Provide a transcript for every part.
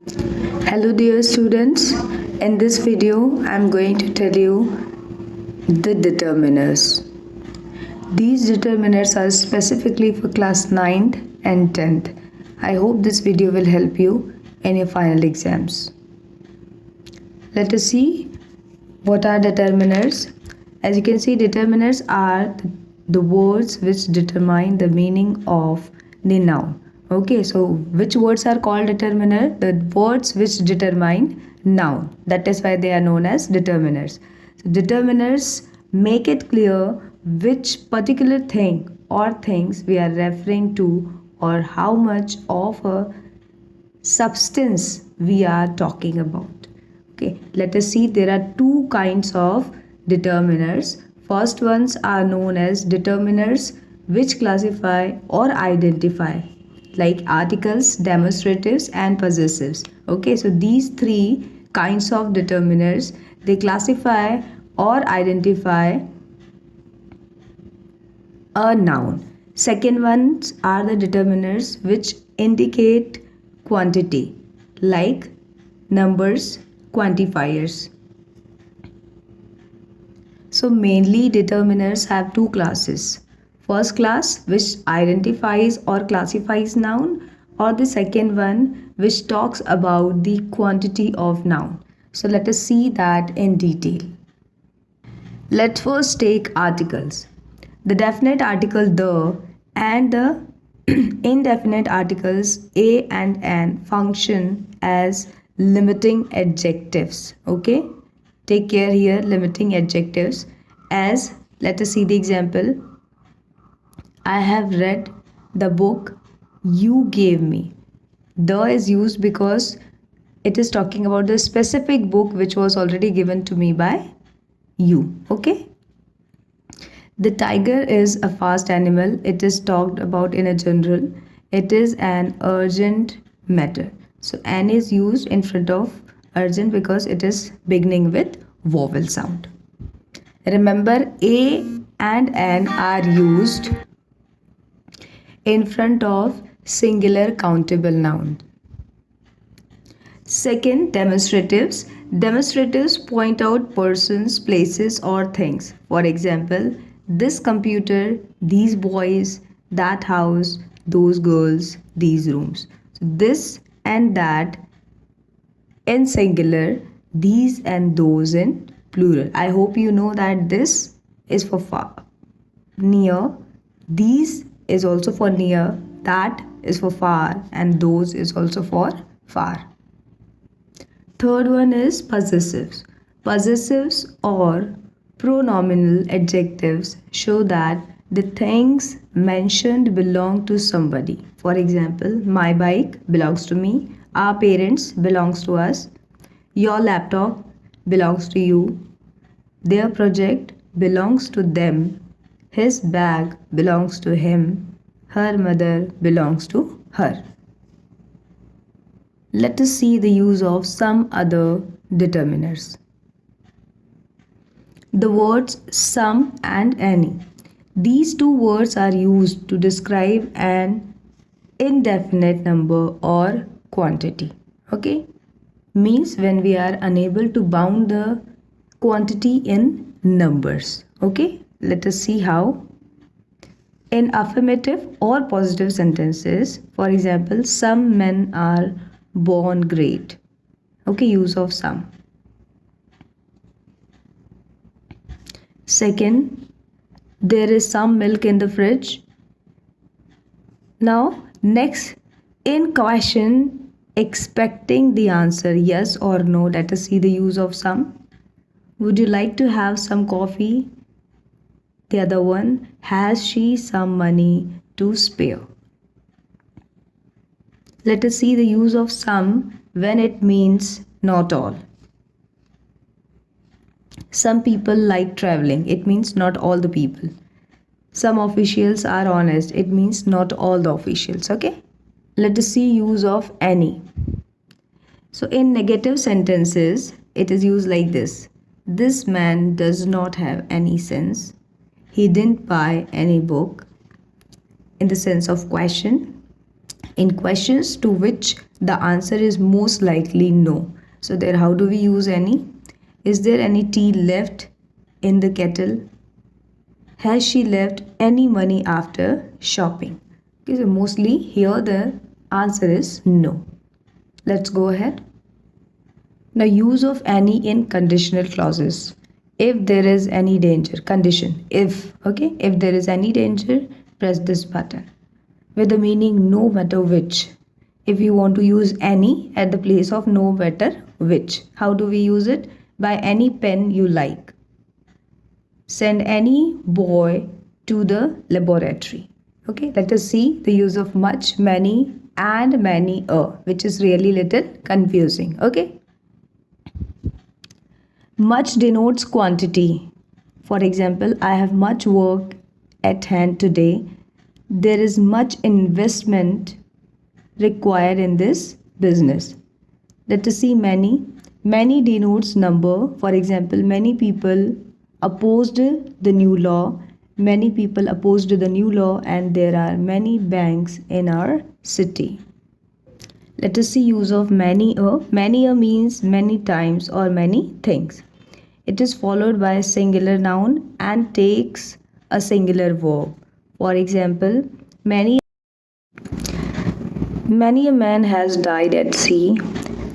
Hello dear students, in this video I am going to tell you the determiners. These determiners are specifically for class 9th and 10th. I hope this video will help you in your final exams. Let us see what are determiners. As you can see, determiners are the words which determine the meaning of the noun. Okay, so which words are called determiner? The words which determine noun. That is why they are known as determiners. So determiners make it clear which particular thing or things we are referring to, or how much of a substance we are talking about. Okay, let us see, there are two kinds of determiners. First ones are known as determiners which classify or identify, like articles, demonstratives and possessives. Okay, so these three kinds of determiners, they classify or identify a noun. Second ones are the determiners which indicate quantity, like numbers, quantifiers. So mainly determiners have two classes. First class which identifies or classifies noun, or the second one which talks about the quantity of noun. So let us see that in detail. Let's first take articles. The definite article the and the indefinite articles a and an function as limiting adjectives. Okay, take care here, limiting adjectives. As, let us see the example. I have read the book you gave me. The is used because it is talking about the specific book which was already given to me by you. Okay, the tiger is a fast animal. It is talked about in a general. It is an urgent matter. So an is used in front of urgent because it is beginning with vowel sound. Remember, a and an are used in front of singular countable noun. Second, demonstratives. Demonstratives point out persons, places, or things. For example, this computer, these boys, that house, those girls, these rooms. So this and that in singular, these and those in plural. I hope you know that this is for far, near, these is also for near, that is for far, and those is also for far. Third one is possessives. Possessives or pronominal adjectives show that the things mentioned belong to somebody. For example, my bike belongs to me, our parents belongs to us, your laptop belongs to you, their project belongs to them, his bag belongs to him, her mother belongs to her. Let us see the use of some other determiners. The words some and any. These two words are used to describe an indefinite number or quantity. Okay? Means when we are unable to bound the quantity in numbers. Okay? Let us see how. In affirmative or positive sentences, for example, some men are born great. Okay, use of some. Second, there is some milk in the fridge. Now, next, in question, expecting the answer yes or no, let us see the use of some. Would you like to have some coffee? The other one, has she some money to spare? Let us see the use of some when it means not all. Some people like traveling. It means not all the people. Some officials are honest. It means not all the officials. Okay. Let us see use of any. So in negative sentences, it is used like this. This man does not have any sense. He didn't buy any book. In the sense of question. In questions to which The answer is most likely no. So there, how do we use any? Is there any tea left in the kettle? Has she left any money after shopping? Okay, so mostly here the answer is no. Let's go ahead. The use of any in conditional clauses. If there is any danger, condition, if, okay, if there is any danger, press this button. With the meaning no matter which. If you want to use any at the place of no matter which, how do we use it? By any pen you like. Send any boy to the laboratory. Okay, let us see the use of much, many, and many which is really little confusing. Okay. Much denotes quantity. For example, I have much work at hand today. There is much investment required in this business. Let us see many. Many denotes number. For example, many people opposed the new law. Many people opposed the new law, and there are many banks in our city. Let us see use of many a. Many a means many times or many things. It is followed by a singular noun and takes a singular verb. For example, many a man has died at sea.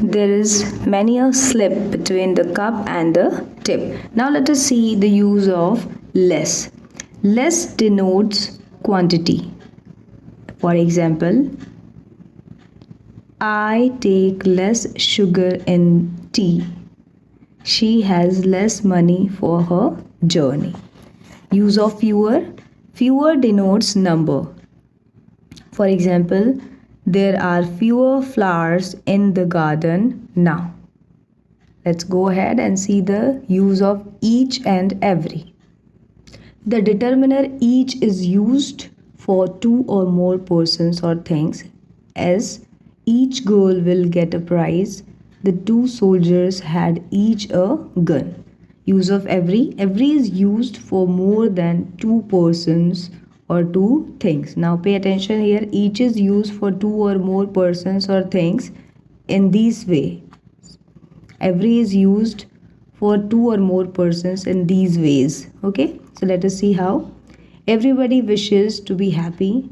There is many a slip between the cup and the tip. Now let us see the use of less. Less denotes quantity. For example, I take less sugar in tea. She has less money for her journey. Use of fewer. Fewer denotes number. For example, there are fewer flowers in the garden now. Let's go ahead and see the use of each and every. The determiner each is used for two or more persons or things, as each girl will get a prize. The two soldiers had each a gun. Use of every. Every is used for more than two persons or two things. Now pay attention here. Each is used for two or more persons or things in this way. Every is used for two or more persons in these ways. Okay, so let us see how. Everybody wishes to be happy.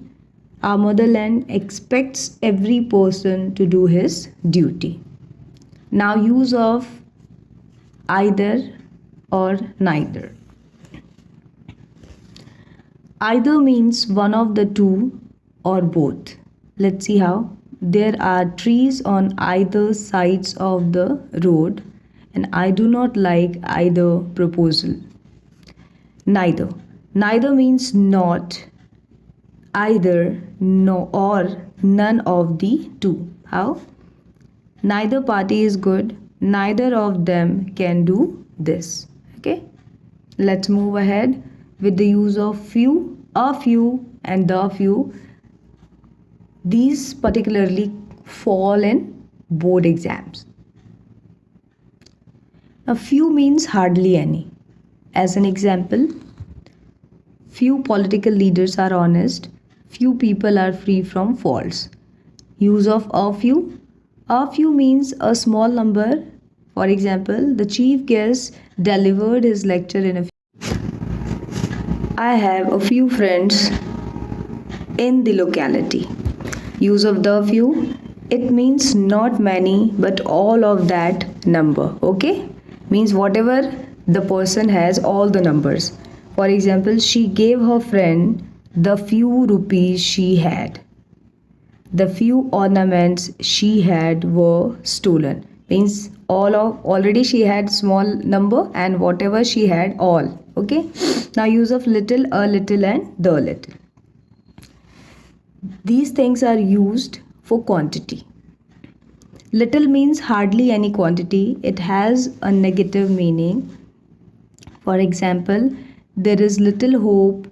Our motherland expects every person to do his duty. Now use of either or neither. Either means one of the two or both. Let's see how. There are trees on either sides of the road, and I do not like either proposal. Neither. Neither means not, either, no, or none of the two. How? Neither party is good. Neither of them can do this. Okay. Let's move ahead with the use of few, a few, and the few. These particularly fall in board exams. A few means hardly any. As an example, few political leaders are honest. Few people are free from faults. Use of a few. A few means a small number. For example, the chief guest delivered his lecture in a few. I have a few friends in the locality. Use of the few. It means not many but all of that number. Okay? Means whatever the person has, all the numbers. For example, she gave her friend the few rupees she had. The few ornaments she had were stolen. Means already she had small number, and whatever she had, all. Okay? Now use of little, a little, and the little. These things are used for quantity. Little means hardly any quantity. It has a negative meaning. For example, there is little hope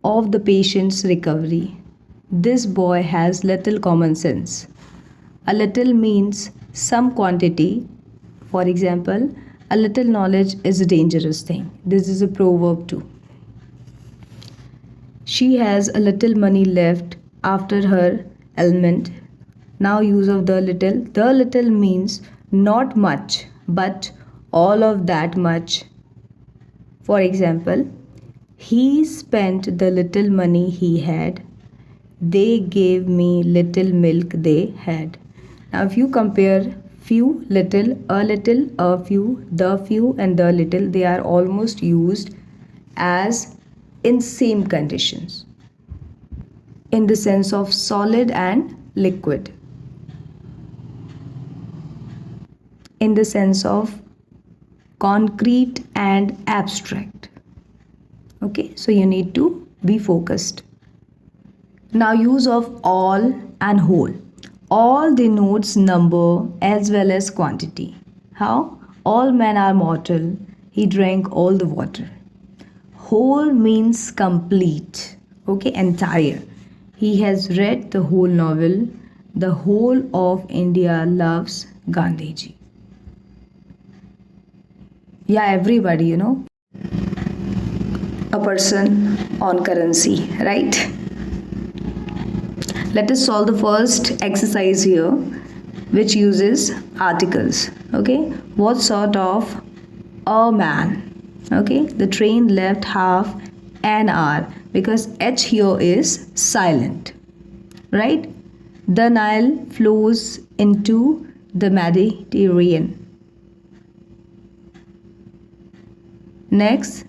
of the patient's recovery. This boy has little common sense. A little means some quantity. For example, a little knowledge is a dangerous thing. This is a proverb too. She has a little money left after her ailment. Now use of the little. The little means not much, but all of that much. For example, he spent the little money he had. They gave me little milk they had. Now if you compare few, little, a few, and the little, they are almost used as in same conditions in the sense of solid and liquid, in the sense of concrete and abstract. Okay, so you need to be focused. Now use of all and whole. All denotes number as well as quantity. How? All men are mortal. He drank all the water. Whole means complete. Okay, entire. He has read the whole novel. The whole of India loves Gandhiji. Yeah, everybody, a person on currency, right? Let us solve the first exercise here, which uses articles. Okay, what sort of a man? Okay, the train left half an hour because H here is silent, right? The Nile flows into the Mediterranean. Next,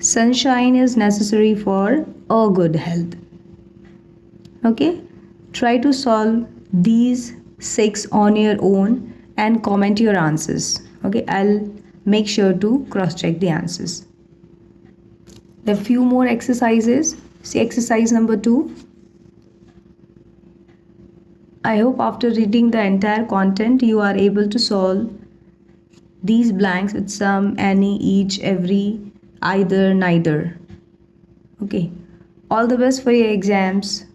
sunshine is necessary for a good health. Okay, try to solve these 6 on your own and comment your answers. Okay, I'll make sure to cross check the answers. There are few more exercises. See exercise number 2. I hope after reading the entire content you are able to solve these blanks with some, any, each, every, either, neither. Okay, all the best for your exams.